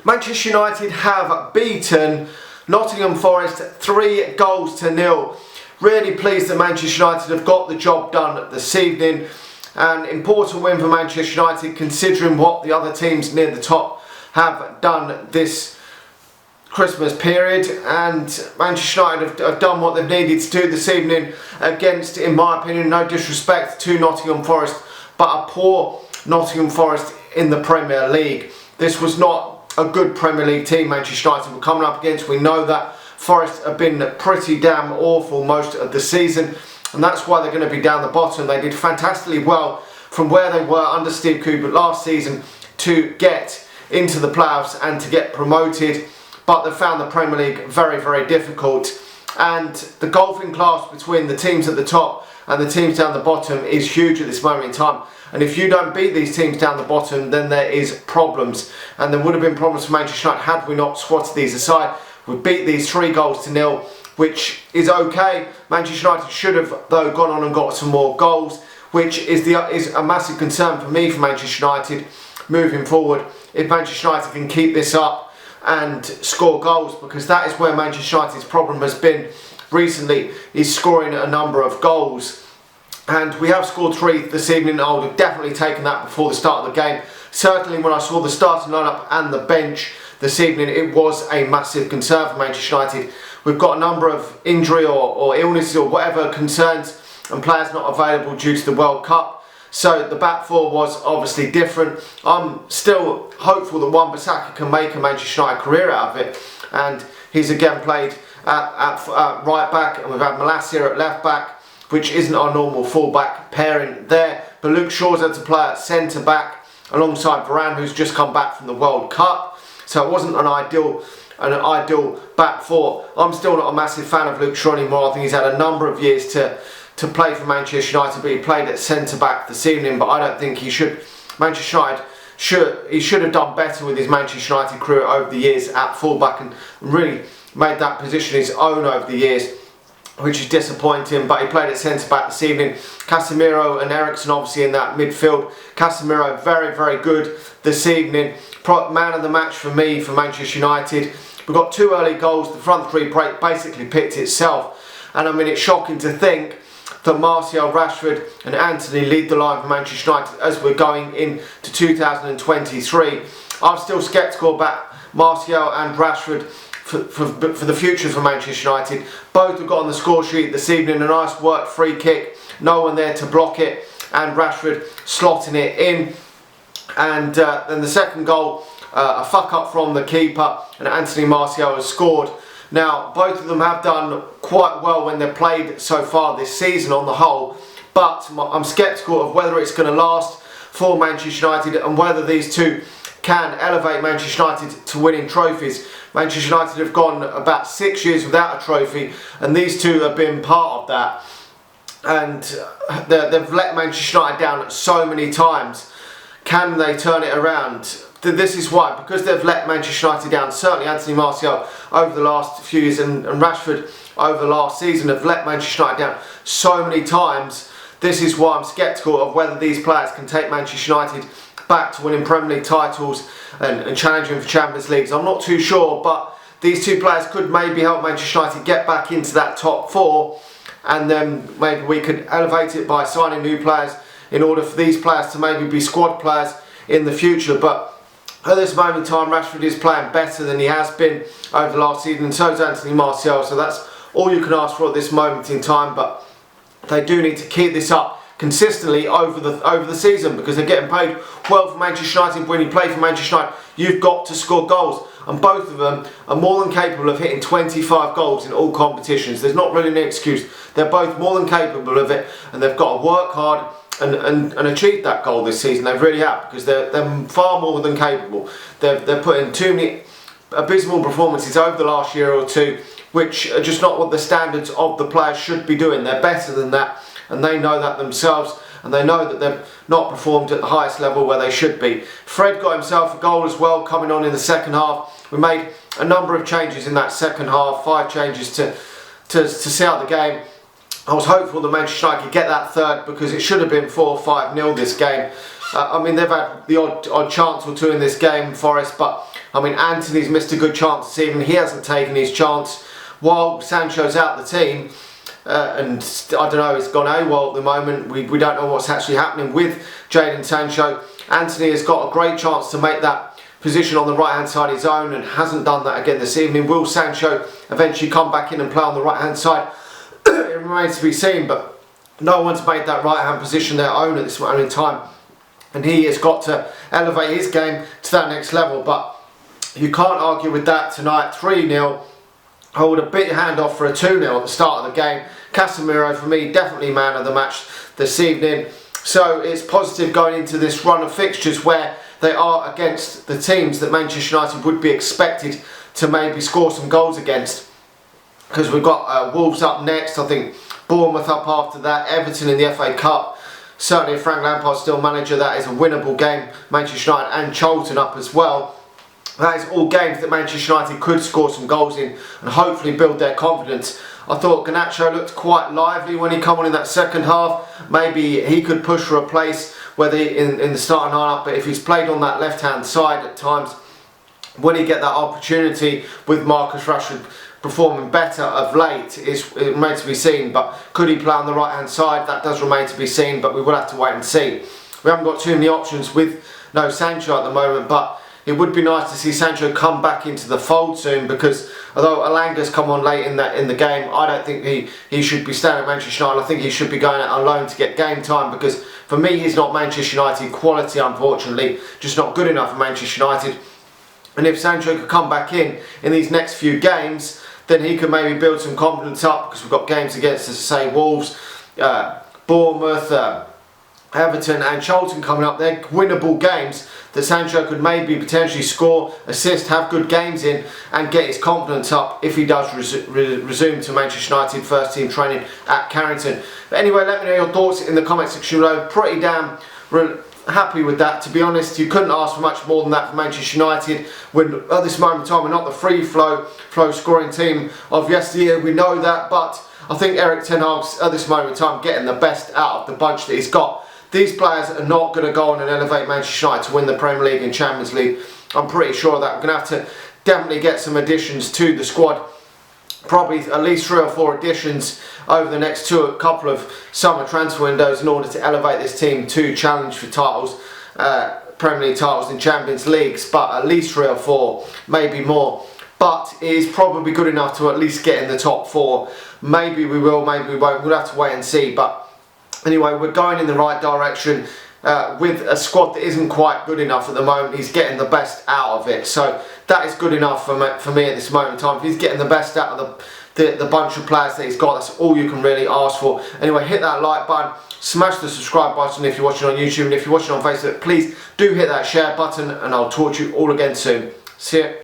Manchester United have beaten Nottingham Forest 3-0. Really pleased that Manchester United have got the job done this evening. An important win for Manchester United considering what the other teams near the top have done this Christmas period, and Manchester United have done what they've needed to do this evening against, in my opinion, no disrespect to Nottingham Forest, but a poor Nottingham Forest in the Premier League. This was not a good Premier League team Manchester United were coming up against. We know that Forest have been pretty damn awful most of the season, and that's why they're going to be down the bottom. They did fantastically well from where they were under Steve Cooper last season to get into the playoffs and to get promoted, but they found the Premier League very, very difficult. And the golfing class between the teams at the top and the teams down the bottom is huge at this moment in time. And if you don't beat these teams down the bottom, then there is problems. And there would have been problems for Manchester United had we not squatted these aside. We beat these 3-0, which is okay. Manchester United should have, though, gone on and got some more goals, which is a massive concern for me for Manchester United moving forward. If Manchester United can keep this up and score goals, because that is where Manchester United's problem has been recently, is scoring a number of goals. And we have scored 3 this evening. I would have definitely taken that before the start of the game. Certainly when I saw the starting lineup and the bench this evening, it was a massive concern for Manchester United. We've got a number of injury or illnesses or whatever concerns and players not available due to the World Cup. So the back four was obviously different. I'm still hopeful that Wan-Bissaka can make a Manchester United career out of it. And he's again played at right back, and we've had Malacia at left back, which isn't our normal full-back pairing there. But Luke Shaw's had to play at centre-back alongside Varane, who's just come back from the World Cup. So it wasn't an ideal back four. I'm still not a massive fan of Luke Shaw anymore. I think he's had a number of years to play for Manchester United, but he played at centre-back this evening. But I don't think he should. Manchester United should have done better with his Manchester United career over the years at full-back and really made that position his own over the years, which is disappointing. But he played at centre-back this evening. Casemiro and Eriksen obviously in that midfield. Casemiro very, very good this evening. Man of the match for me for Manchester United. We got 2 early goals. The front three basically picked itself. And I mean, it's shocking to think that Martial, Rashford and Antony lead the line for Manchester United as we're going into 2023. I'm still sceptical about Martial and Rashford for the future for Manchester United. Both have got on the score sheet this evening. A nice work free kick, no one there to block it, and Rashford slotting it in. And then the second goal, a fuck up from the keeper, and Anthony Martial has scored. Now both of them have done quite well when they've played so far this season on the whole, but I'm sceptical of whether it's going to last for Manchester United and whether these two can elevate Manchester United to winning trophies. Manchester United have gone about 6 years without a trophy, and these two have been part of that. And they've let Manchester United down so many times. Can they turn it around? This is why, because they've let Manchester United down. Certainly Anthony Martial over the last few years and Rashford over the last season have let Manchester United down so many times. This is why I'm sceptical of whether these players can take Manchester United back to winning Premier League titles and challenging for Champions Leagues. I'm not too sure, but these two players could maybe help Manchester United get back into that top 4, and then maybe we could elevate it by signing new players in order for these players to maybe be squad players in the future. But at this moment in time, Rashford is playing better than he has been over the last season, and so is Anthony Martial, so that's all you can ask for at this moment in time. But they do need to keep this up consistently over the season, because they're getting paid well for Manchester United. When you play for Manchester United, you've got to score goals, and both of them are more than capable of hitting 25 goals in all competitions. There's not really an excuse. They're both more than capable of it, and they've got to work hard and achieve that goal this season. They really have, because they're far more than capable. They're putting too many abysmal performances over the last year or two, which are just not what the standards of the players should be doing. They're better than that, and they know that themselves, and they know that they've not performed at the highest level where they should be. Fred got himself a goal as well coming on in the second half. We made a number of changes in that second half, 5 changes to see out the game. I was hopeful that Manchester United could get that third, because it should have been 4-5-0 this game. I mean, they've had the odd chance or two in this game, Forest, but I mean, Anthony's missed a good chance this evening. He hasn't taken his chance while Sancho's out the team. And I don't know, it's gone AWOL at the moment. We don't know what's actually happening with Jadon Sancho. Anthony has got a great chance to make that position on the right hand side his own and hasn't done that again this evening. Will Sancho eventually come back in and play on the right hand side? It remains to be seen, but no one's made that right hand position their own at this moment in time, and he has got to elevate his game to that next level. But you can't argue with that tonight. 3-0. I would have bit your hand off for a 2-0 at the start of the game. Casemiro, for me, definitely man of the match this evening. So it's positive going into this run of fixtures where they are against the teams that Manchester United would be expected to maybe score some goals against. Because we've got Wolves up next, I think Bournemouth up after that, Everton in the FA Cup. Certainly if Frank Lampard's still manager, that is a winnable game. Manchester United and Charlton up as well. That is all games that Manchester United could score some goals in and hopefully build their confidence. I thought Garnacho looked quite lively when he came on in that second half. Maybe he could push for a place whether in the starting lineup, but if he's played on that left hand side at times, when he get that opportunity with Marcus Rashford performing better of late, it remains to be seen. But could he play on the right hand side? That does remain to be seen, but we will have to wait and see. We haven't got too many options with no Sancho at the moment, but it would be nice to see Sancho come back into the fold soon, because although Alanga's come on late in the game, I don't think he should be staying at Manchester United. I think he should be going out on loan to get game time, because for me he's not Manchester United quality, unfortunately, just not good enough for Manchester United. And if Sancho could come back in these next few games, then he could maybe build some confidence up, because we've got games against, as I say, Wolves, Bournemouth, Everton and Charlton coming up. They're winnable games that Sancho could maybe potentially score, assist, have good games in and get his confidence up if he does resume to Manchester United first team training at Carrington. But anyway, let me know your thoughts in the comment section below. Pretty damn happy with that, to be honest. You couldn't ask for much more than that for Manchester United. When at this moment in time we're not the free flow scoring team of yesteryear, we know that, but I think Erik ten Hag's at this moment in time getting the best out of the bunch that he's got. These players are not going to go on and elevate Manchester United to win the Premier League and Champions League. I'm pretty sure of that. We're going to have to definitely get some additions to the squad. Probably at least 3 or 4 additions over the next couple of summer transfer windows in order to elevate this team to challenge for titles, Premier League titles and Champions Leagues. But at least 3 or 4, maybe more. But it is probably good enough to at least get in the top 4. Maybe we will, maybe we won't. We'll have to wait and see. But anyway, we're going in the right direction with a squad that isn't quite good enough at the moment. He's getting the best out of it. So that is good enough for me at this moment in time. If he's getting the best out of the bunch of players that he's got, that's all you can really ask for. Anyway, hit that like button, smash the subscribe button if you're watching on YouTube, and if you're watching on Facebook, please do hit that share button, and I'll talk to you all again soon. See ya.